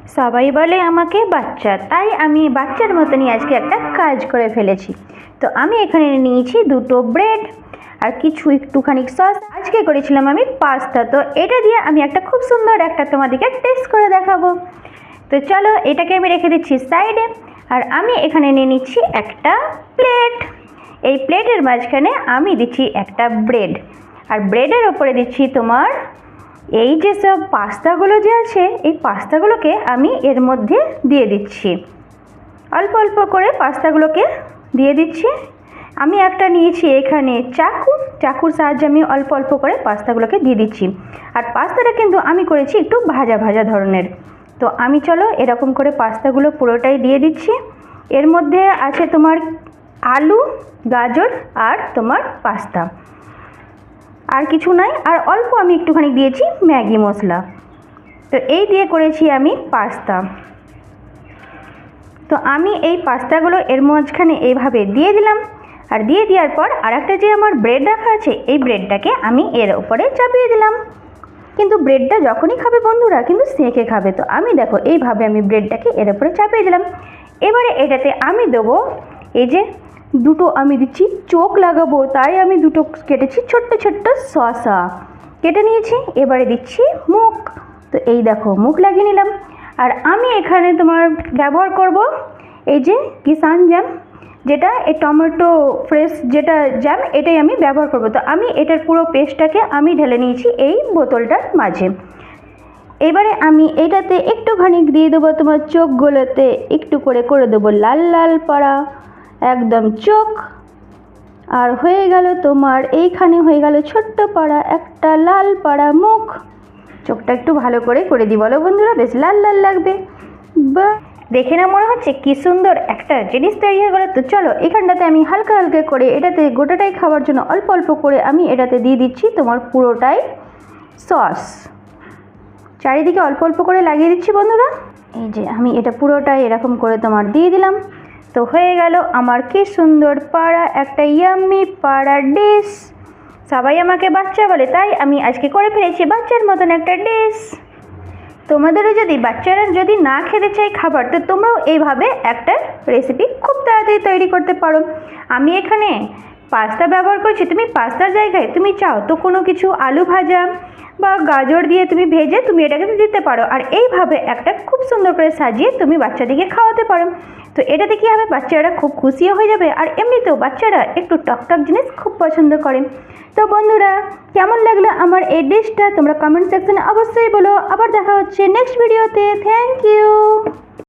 সবাই বলে আমাকে বাচ্চা, তাই আমি বাচ্চার মতনই আজকে একটা কাজ করে ফেলেছি। তো আমি এখানে নিয়েছি দুটো ব্রেড আর কিছু একটুখানি সস। আজকে করেছিলাম আমি পাস্তা, তো এটা দিয়ে আমি একটা খুব সুন্দর একটা তোমাদেরকে টেস্ট করে দেখাবো। তো চলো এটাকে আমি রেখে দিচ্ছি সাইডে। আর আমি এখানে নিয়ে নিচ্ছি একটা প্লেট। এই প্লেটের মাঝখানে আমি দিচ্ছি একটা ব্রেড, আর ব্রেডের ওপরে দিচ্ছি তোমার এই যে সব পাস্তাগুলো যে আছে, এই পাস্তাগুলোকে আমি এর মধ্যে দিয়ে দিচ্ছি। অল্প অল্প করে পাস্তাগুলোকে দিয়ে দিচ্ছি। আমি একটা নিয়েছি এখানে চাকুর সাহায্যে আমি অল্প অল্প করে পাস্তাগুলোকে দিয়ে দিচ্ছি। আর পাস্তাটা কিন্তু আমি করেছি একটু ভাজা ভাজা ধরনের। তো আমি চলো এরকম করে পাস্তাগুলো পুরোটাই দিয়ে দিচ্ছি। এর মধ্যে আছে তোমার আলু, গাজর আর তোমার পাস্তা, আর কিছু নাই। আর অল্প আমি একটুখানি দিয়েছি ম্যাগি মশলা। তো এই দিয়ে করেছি আমি পাস্তা। তো আমি এই পাস্তাগুলো এর মাঝখানে এইভাবে দিয়ে দিলাম। আর দিয়ে দেওয়ার পর আর একটা যে আমার ব্রেড রাখা আছে, এই ব্রেডটাকে আমি এর উপরে চাপিয়ে দিলাম। কিন্তু ব্রেডটা যখনই খাবে বন্ধুরা কিন্তু সেঁকে খাবে। তো আমি দেখো এইভাবে আমি ব্রেডটাকে এর উপরে চাপিয়ে দিলাম। এবারে এটাতে আমি দেবো এই যে দুটো আমি দিচ্ছি চোখ লাগাবো, তাই আমি দুটো কেটেছি ছোট্ট ছোট্ট শসা কেটে নিয়েছি। এবারে দিচ্ছি মুখ। তো এই দেখো মুখ লাগিয়ে নিলাম। আর আমি এখানে তোমার ব্যবহার করব এই যে কিষান জ্যাম, যেটা এই টমেটো ফ্রেশ যেটা জ্যাম, এটাই আমি ব্যবহার করব। তো আমি এটার পুরো পেস্টটাকে আমি ঢেলে নিয়েছি এই বোতলটার মাঝে। এবারে আমি এটাতে একটুখানি দিয়ে দেবো তোমার চোখগুলোতে একটু করে করে দেবো লাল লাল পাড়া একদম চোখ। আর হয়ে গেল তোমার এইখানে হয়ে গেল ছোট্ট পাড়া একটা লাল পাড়া মুখ। চোখটা একটু ভালো করে করে দিই বলো বন্ধুরা, বেশ লাল লাল লাগবে। বা দেখে না মনে হচ্ছে কি সুন্দর একটা জিনিস তৈরি হয়ে গেলো। তো চলো এখানটাতে আমি হালকা হালকা করে এটাতে গোটাটাই খাওয়ার জন্য অল্প অল্প করে আমি এটাতে দিয়ে দিচ্ছি তোমার পুরোটাই সস। চারিদিকে অল্প অল্প করে লাগিয়ে দিচ্ছি বন্ধুরা। এই যে আমি এটা পুরোটাই এরকম করে তোমার দিয়ে দিলাম। তো হয়ে গেল আমার কি সুন্দর পাড়া একটা ইয়াম্মি পাড়া ডিশ। সবাই আমাকে বাচ্চা বলে, তাই আমি আজকে করে ফেলেছি বাচ্চার মতন একটা ডিশ। তোমাদেরও যদি বাচ্চারা যদি না খেতে চায় খাবার, তো তোমরাও এইভাবে একটা রেসিপি খুব তাড়াতাড়ি তৈরি করতে পারো। আমি এখানে পাস্তা ব্যবহার করছি, তুমি পাস্তার জায়গায় তুমি চাও তো কোনো কিছু আলু ভাজা বা গাজর দিয়ে তুমি ভেজে তুমি এটাকে দিতে পারো। আর এইভাবে একটা খুব সুন্দর করে সাজিয়ে তুমি বাচ্চাদেরকে খাওয়াতে পারো। তো এটাতে কী হবে, বাচ্চারা খুব খুশিও হয়ে যাবে। আর এমনিতেও বাচ্চারা একটু টকটক জিনিস খুব পছন্দ করে। তো বন্ধুরা কেমন লাগলো আমার এই ডিশটা তোমরা কমেন্ট সেকশনে অবশ্যই বলো। আবার দেখা হচ্ছে নেক্সট ভিডিওতে। Thank you.